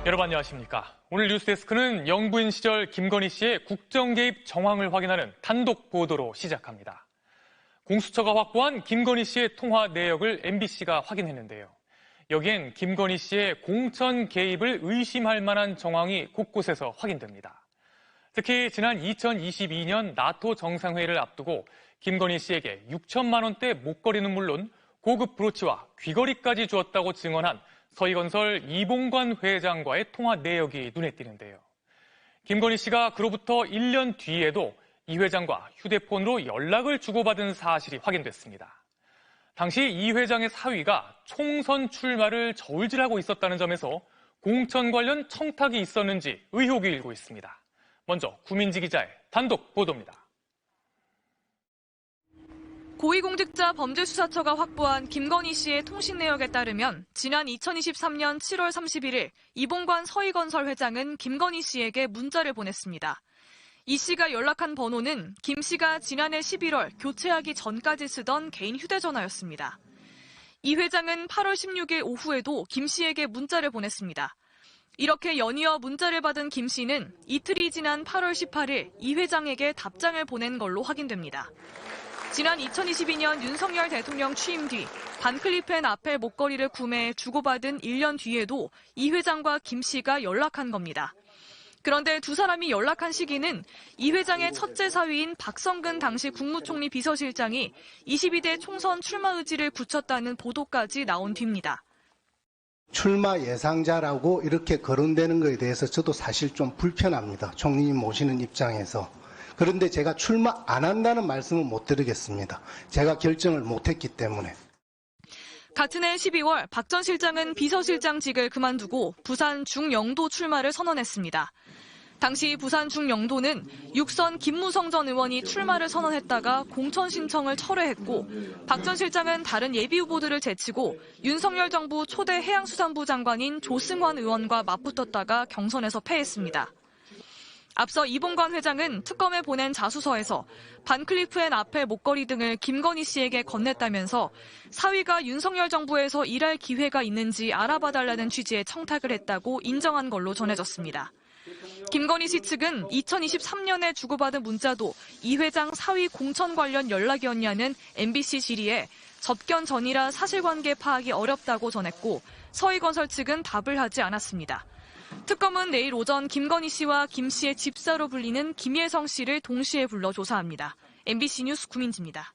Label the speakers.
Speaker 1: 여러분 안녕하십니까. 오늘 뉴스데스크는 영부인 시절 김건희 씨의 국정 개입 정황을 확인하는 단독 보도로 시작합니다. 공수처가 확보한 김건희 씨의 통화 내역을 MBC가 확인했는데요. 여기엔 김건희 씨의 공천 개입을 의심할 만한 정황이 곳곳에서 확인됩니다. 특히 지난 2022년 나토 정상회의를 앞두고 김건희 씨에게 6천만 원대 목걸이는 물론 고급 브로치와 귀걸이까지 주었다고 증언한 서희건설 이봉관 회장과의 통화 내역이 눈에 띄는데요. 김건희 씨가 그로부터 1년 뒤에도 이 회장과 휴대폰으로 연락을 주고받은 사실이 확인됐습니다. 당시 이 회장의 사위가 총선 출마를 저울질하고 있었다는 점에서 공천 관련 청탁이 있었는지 의혹이 일고 있습니다. 먼저 구민지 기자의 단독 보도입니다.
Speaker 2: 고위공직자 범죄수사처가 확보한 김건희 씨의 통신 내역에 따르면 지난 2023년 7월 31일 이봉관 서희건설 회장은 김건희 씨에게 문자를 보냈습니다. 이 씨가 연락한 번호는 김 씨가 지난해 11월 교체하기 전까지 쓰던 개인 휴대전화였습니다. 이 회장은 8월 16일 오후에도 김 씨에게 문자를 보냈습니다. 이렇게 연이어 문자를 받은 김 씨는 이틀이 지난 8월 18일 이 회장에게 답장을 보낸 걸로 확인됩니다. 지난 2022년 윤석열 대통령 취임 뒤 반클리프 앤 아펠 목걸이를 구매해 주고받은 1년 뒤에도 이 회장과 김 씨가 연락한 겁니다. 그런데 두 사람이 연락한 시기는 이 회장의 첫째 사위인 박성근 당시 국무총리 비서실장이 22대 총선 출마 의지를 굳혔다는 보도까지 나온 뒤입니다.
Speaker 3: 출마 예상자라고 이렇게 거론되는 것에 대해서 저도 사실 좀 불편합니다. 총리님 모시는 입장에서. 그런데 제가 출마 안 한다는 말씀은 못 드리겠습니다. 제가 결정을 못했기 때문에.
Speaker 2: 같은 해 12월 박 전 실장은 비서실장직을 그만두고 부산 중영도 출마를 선언했습니다. 당시 부산 중영도는 육선 김무성 전 의원이 출마를 선언했다가 공천 신청을 철회했고 박 전 실장은 다른 예비후보들을 제치고 윤석열 정부 초대 해양수산부 장관인 조승환 의원과 맞붙었다가 경선에서 패했습니다. 앞서 이봉관 회장은 특검에 보낸 자수서에서 반클리프 앤 아펠 목걸이 등을 김건희 씨에게 건넸다면서 사위가 윤석열 정부에서 일할 기회가 있는지 알아봐달라는 취지의 청탁을 했다고 인정한 걸로 전해졌습니다. 김건희 씨 측은 2023년에 주고받은 문자도 이 회장 사위 공천 관련 연락이었냐는 MBC 질의에 접견 전이라 사실관계 파악이 어렵다고 전했고 서희건설 측은 답을 하지 않았습니다. 특검은 내일 오전 김건희 씨와 김 씨의 집사로 불리는 김예성 씨를 동시에 불러 조사합니다. MBC 뉴스 구민지입니다.